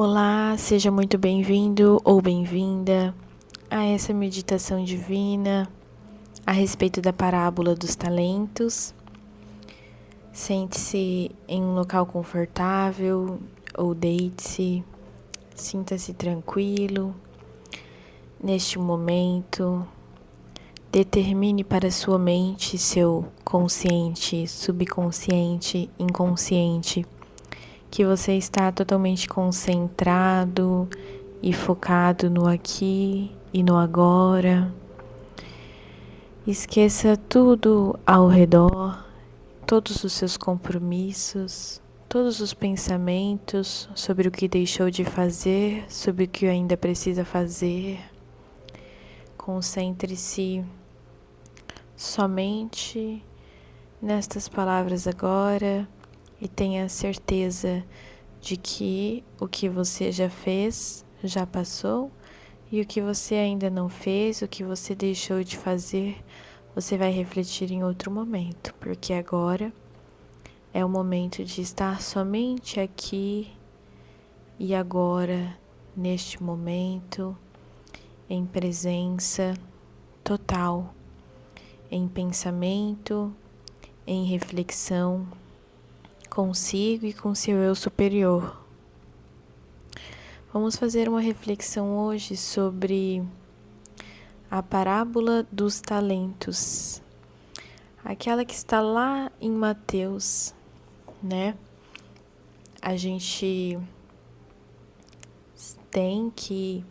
Olá, seja muito bem-vindo ou bem-vinda a essa meditação divina a respeito da parábola dos talentos. Sente-se em um local confortável ou deite-se, sinta-se tranquilo. Neste momento, determine para sua mente, seu consciente, subconsciente, inconsciente, que você está totalmente concentrado e focado no aqui e no agora. Esqueça tudo ao redor, todos os seus compromissos, todos os pensamentos sobre o que deixou de fazer, sobre o que ainda precisa fazer. Concentre-se somente nestas palavras agora e tenha certeza de que o que você já fez já passou e o que você ainda não fez, o que você deixou de fazer, você vai refletir em outro momento, porque agora é o momento de estar somente aqui e agora, neste momento, em presença total, em pensamento, em reflexão consigo e com seu eu superior. Vamos fazer uma reflexão hoje sobre a parábola dos talentos, aquela que está lá em Mateus, né? A gente tem que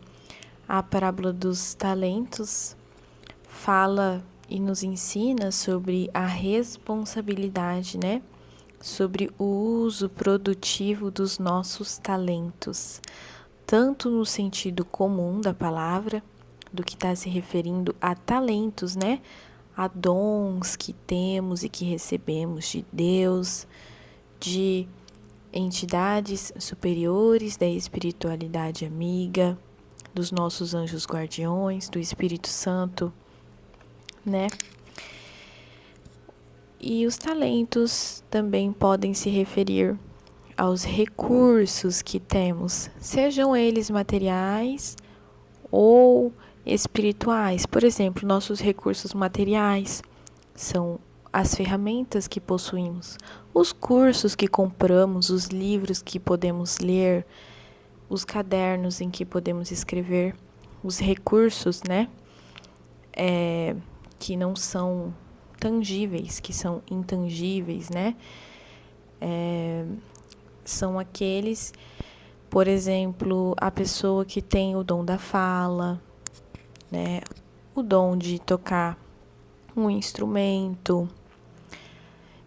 a parábola dos talentos fala e nos ensina sobre a responsabilidade, né? Sobre o uso produtivo dos nossos talentos, tanto no sentido comum da palavra, do que está se referindo a talentos, né? A dons que temos e que recebemos de Deus, de entidades superiores da espiritualidade amiga, dos nossos anjos guardiões, do Espírito Santo, né? E os talentos também podem se referir aos recursos que temos, sejam eles materiais ou espirituais. Por exemplo, nossos recursos materiais são as ferramentas que possuímos, os cursos que compramos, os livros que podemos ler, os cadernos em que podemos escrever, os recursos, né? Que não são tangíveis, que são intangíveis, né? São aqueles, por exemplo, a pessoa que tem o dom da fala, né? O dom de tocar um instrumento.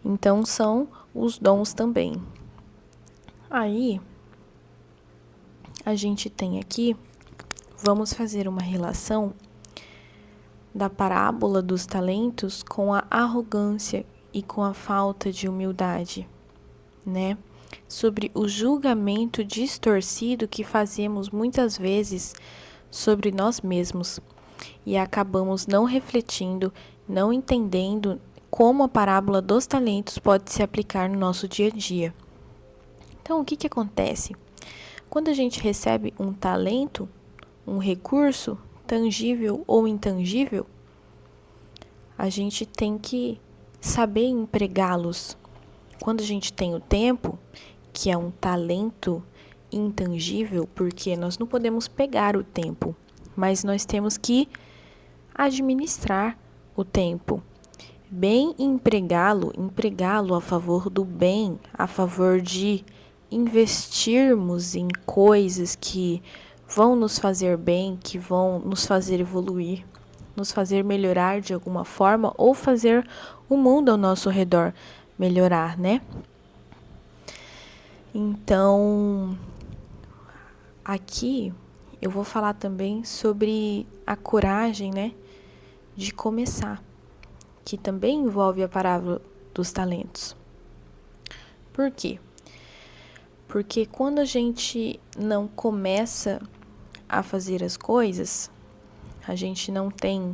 Então, são os dons também. Aí, a gente tem aqui, vamos fazer uma relação da parábola dos talentos com a arrogância e com a falta de humildade, né? Sobre o julgamento distorcido que fazemos muitas vezes sobre nós mesmos e acabamos não refletindo, não entendendo como a parábola dos talentos pode se aplicar no nosso dia a dia. Então, o que acontece? Quando a gente recebe um talento, um recurso, tangível ou intangível, a gente tem que saber empregá-los. Quando a gente tem o tempo, que é um talento intangível, porque nós não podemos pegar o tempo, mas nós temos que administrar o tempo. Bem empregá-lo a favor do bem, a favor de investirmos em coisas que vão nos fazer bem, que vão nos fazer evoluir, nos fazer melhorar de alguma forma ou fazer o mundo ao nosso redor melhorar, né? Então, aqui eu vou falar também sobre a coragem, né, de começar, que também envolve a parábola dos talentos. Por quê? Porque quando a gente não começa a fazer as coisas, a gente não tem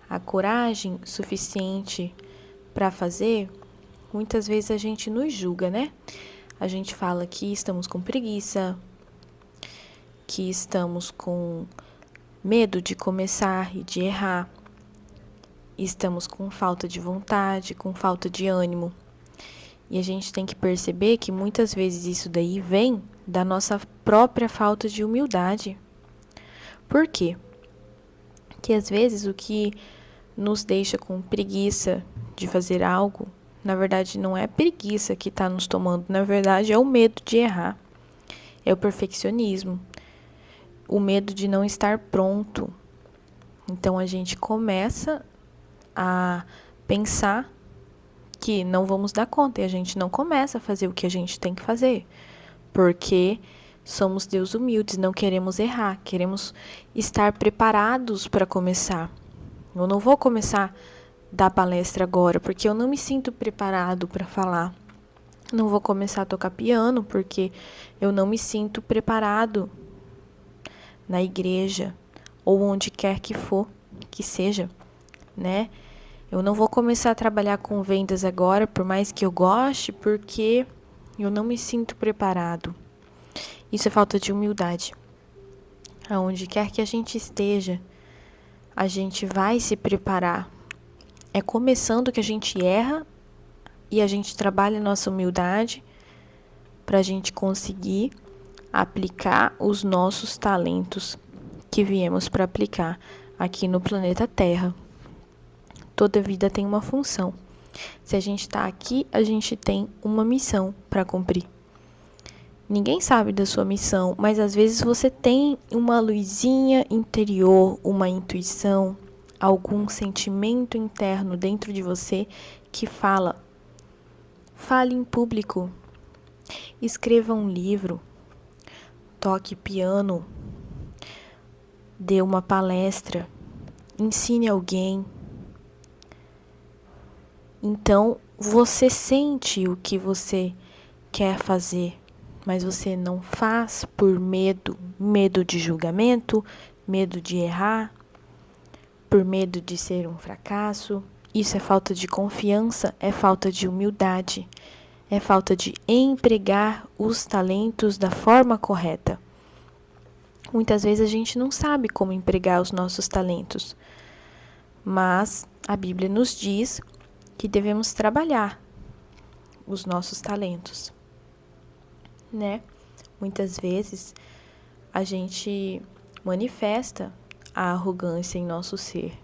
a coragem suficiente para fazer, muitas vezes a gente nos julga, né? A gente fala que estamos com preguiça, que estamos com medo de começar e de errar. Estamos com falta de vontade, com falta de ânimo. E a gente tem que perceber que muitas vezes isso daí vem da nossa própria falta de humildade. Por quê? Porque às vezes o que nos deixa com preguiça de fazer algo, na verdade não é preguiça que está nos tomando, na verdade é o medo de errar, é o perfeccionismo, o medo de não estar pronto. Então a gente começa a pensar que não vamos dar conta e a gente não começa a fazer o que a gente tem que fazer, porque somos Deus humildes, não queremos errar, queremos estar preparados para começar. Eu não vou começar a dar palestra agora, porque eu não me sinto preparado para falar. Não vou começar a tocar piano, porque eu não me sinto preparado na igreja, ou onde quer que for, que seja, né? Eu não vou começar a trabalhar com vendas agora, por mais que eu goste, porque eu não me sinto preparado. Isso é falta de humildade. Aonde quer que a gente esteja, a gente vai se preparar. É começando que a gente erra e a gente trabalha a nossa humildade para a gente conseguir aplicar os nossos talentos que viemos para aplicar aqui no planeta Terra. Toda vida tem uma função. Se a gente está aqui, a gente tem uma missão para cumprir. Ninguém sabe da sua missão, mas às vezes você tem uma luzinha interior, uma intuição, algum sentimento interno dentro de você que fala. Fale em público, escreva um livro, toque piano, dê uma palestra, ensine alguém. Então, você sente o que você quer fazer, mas você não faz por medo de julgamento, medo de errar, por medo de ser um fracasso. Isso é falta de confiança, é falta de humildade, é falta de empregar os talentos da forma correta. Muitas vezes a gente não sabe como empregar os nossos talentos, mas a Bíblia nos diz que devemos trabalhar os nossos talentos, né? Muitas vezes a gente manifesta a arrogância em nosso ser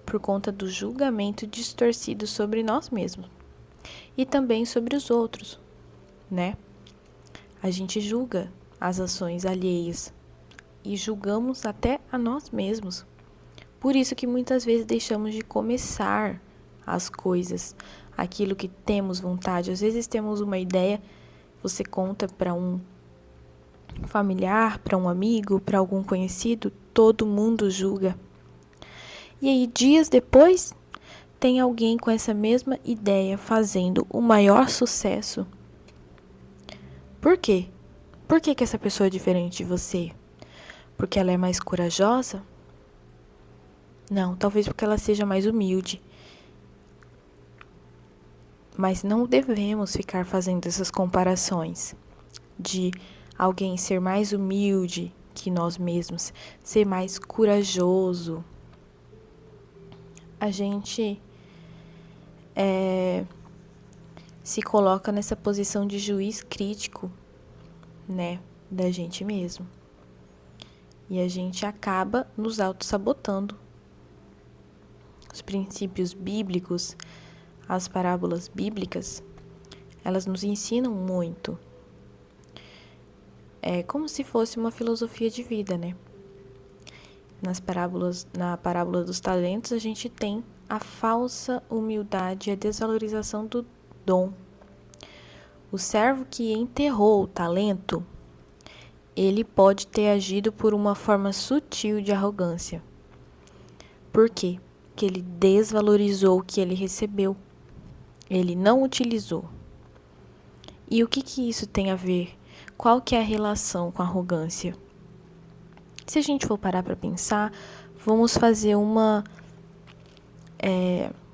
por conta do julgamento distorcido sobre nós mesmos e também sobre os outros, né? A gente julga as ações alheias e julgamos até a nós mesmos. Por isso que muitas vezes deixamos de começar as coisas, aquilo que temos vontade. Às vezes temos uma ideia, você conta para um familiar, para um amigo, para algum conhecido, todo mundo julga. E aí, dias depois, tem alguém com essa mesma ideia fazendo o maior sucesso. Por quê? Por que essa pessoa é diferente de você? Porque ela é mais corajosa? Não, talvez porque ela seja mais humilde. Mas não devemos ficar fazendo essas comparações de alguém ser mais humilde que nós mesmos, ser mais corajoso. A gente se coloca nessa posição de juiz crítico, né, da gente mesmo. E a gente acaba nos auto-sabotando. Os princípios bíblicos, as parábolas bíblicas, elas nos ensinam muito. É como se fosse uma filosofia de vida, né? Na parábola dos talentos, a gente tem a falsa humildade e a desvalorização do dom. O servo que enterrou o talento, ele pode ter agido por uma forma sutil de arrogância. Por quê? Porque ele desvalorizou o que ele recebeu. Ele não utilizou. E o que isso tem a ver? Qual que é a relação com a arrogância? Se a gente for parar para pensar, vamos fazer uma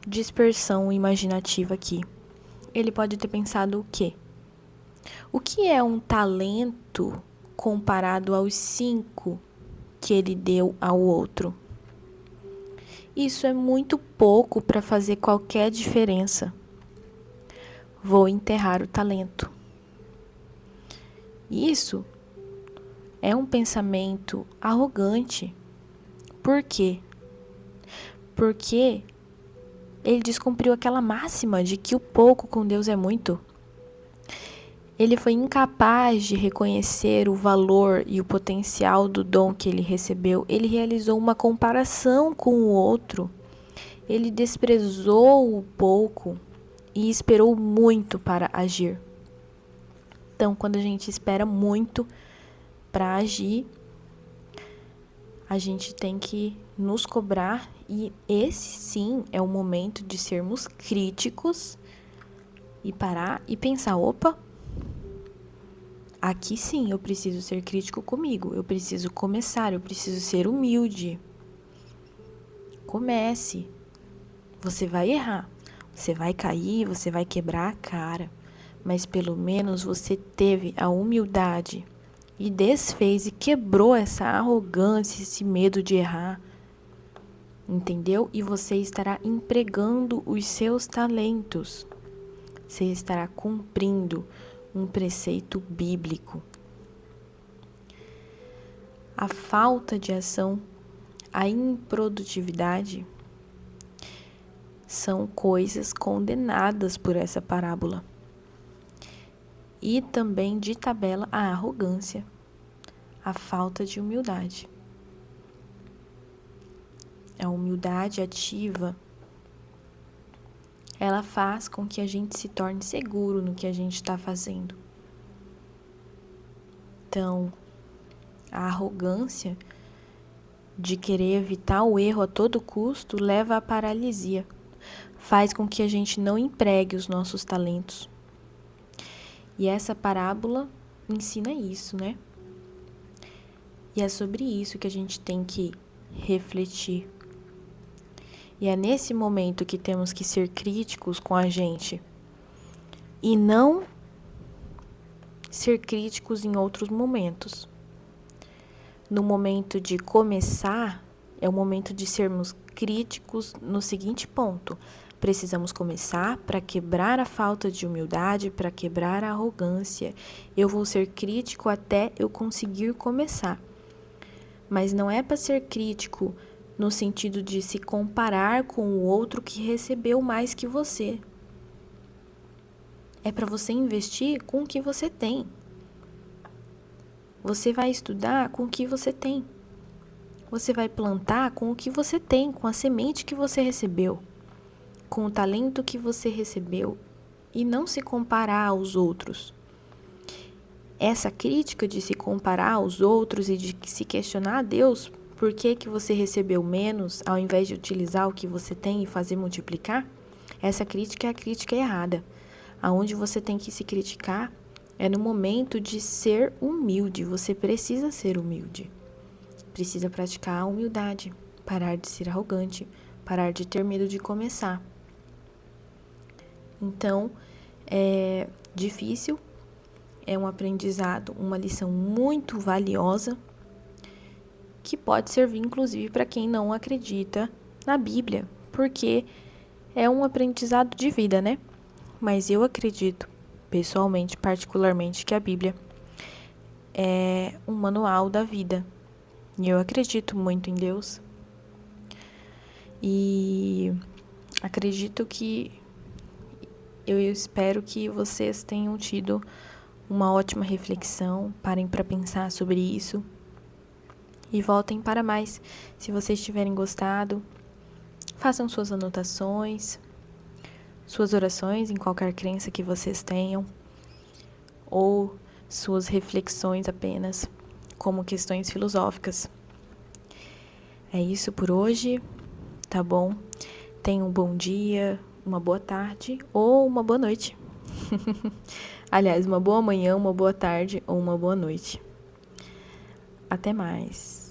dispersão imaginativa aqui. Ele pode ter pensado o quê? O que é um talento comparado aos 5 que ele deu ao outro. Isso é muito pouco para fazer qualquer diferença. Vou enterrar o talento. Isso é um pensamento arrogante. Por quê? Porque ele descumpriu aquela máxima de que o pouco com Deus é muito. Ele foi incapaz de reconhecer o valor e o potencial do dom que ele recebeu. Ele realizou uma comparação com o outro. Ele desprezou o pouco e esperou muito para agir. Então, quando a gente espera muito para agir, a gente tem que nos cobrar, e esse sim é o momento de sermos críticos e parar e pensar, opa, aqui sim eu preciso ser crítico comigo, eu preciso começar, eu preciso ser humilde. Comece. Você vai errar, você vai cair, você vai quebrar a cara, mas pelo menos você teve a humildade e desfez e quebrou essa arrogância, esse medo de errar, entendeu? E você estará empregando os seus talentos, você estará cumprindo um preceito bíblico. A falta de ação, a improdutividade são coisas condenadas por essa parábola. E também de tabela a arrogância, a falta de humildade. A humildade ativa, ela faz com que a gente se torne seguro no que a gente está fazendo. Então, a arrogância de querer evitar o erro a todo custo leva à paralisia. Faz com que a gente não empregue os nossos talentos. E essa parábola ensina isso, né? E é sobre isso que a gente tem que refletir. E é nesse momento que temos que ser críticos com a gente. E não ser críticos em outros momentos. No momento de começar, é o momento de sermos críticos no seguinte ponto. Precisamos começar para quebrar a falta de humildade, para quebrar a arrogância. Eu vou ser crítico até eu conseguir começar. Mas não é para ser crítico no sentido de se comparar com o outro que recebeu mais que você. É para você investir com o que você tem. Você vai estudar com o que você tem. Você vai plantar com o que você tem, com a semente que você recebeu, com o talento que você recebeu, e não se comparar aos outros. Essa crítica de se comparar aos outros e de se questionar a Deus, por que você recebeu menos, ao invés de utilizar o que você tem e fazer multiplicar, essa crítica é a crítica errada. Aonde você tem que se criticar é no momento de ser humilde. Você precisa ser humilde. Precisa praticar a humildade, parar de ser arrogante, parar de ter medo de começar. Então, é difícil, é um aprendizado, uma lição muito valiosa, que pode servir inclusive para quem não acredita na Bíblia, porque é um aprendizado de vida, né? Mas eu acredito, pessoalmente, particularmente, que a Bíblia é um manual da vida. E eu acredito muito em Deus. E acredito que eu espero que vocês tenham tido uma ótima reflexão, parem para pensar sobre isso e voltem para mais. Se vocês tiverem gostado, façam suas anotações, suas orações em qualquer crença que vocês tenham, ou suas reflexões apenas, como questões filosóficas. É isso por hoje, tá bom? Tenham um bom dia, uma boa tarde ou uma boa noite. Aliás, uma boa manhã, uma boa tarde ou uma boa noite. Até mais.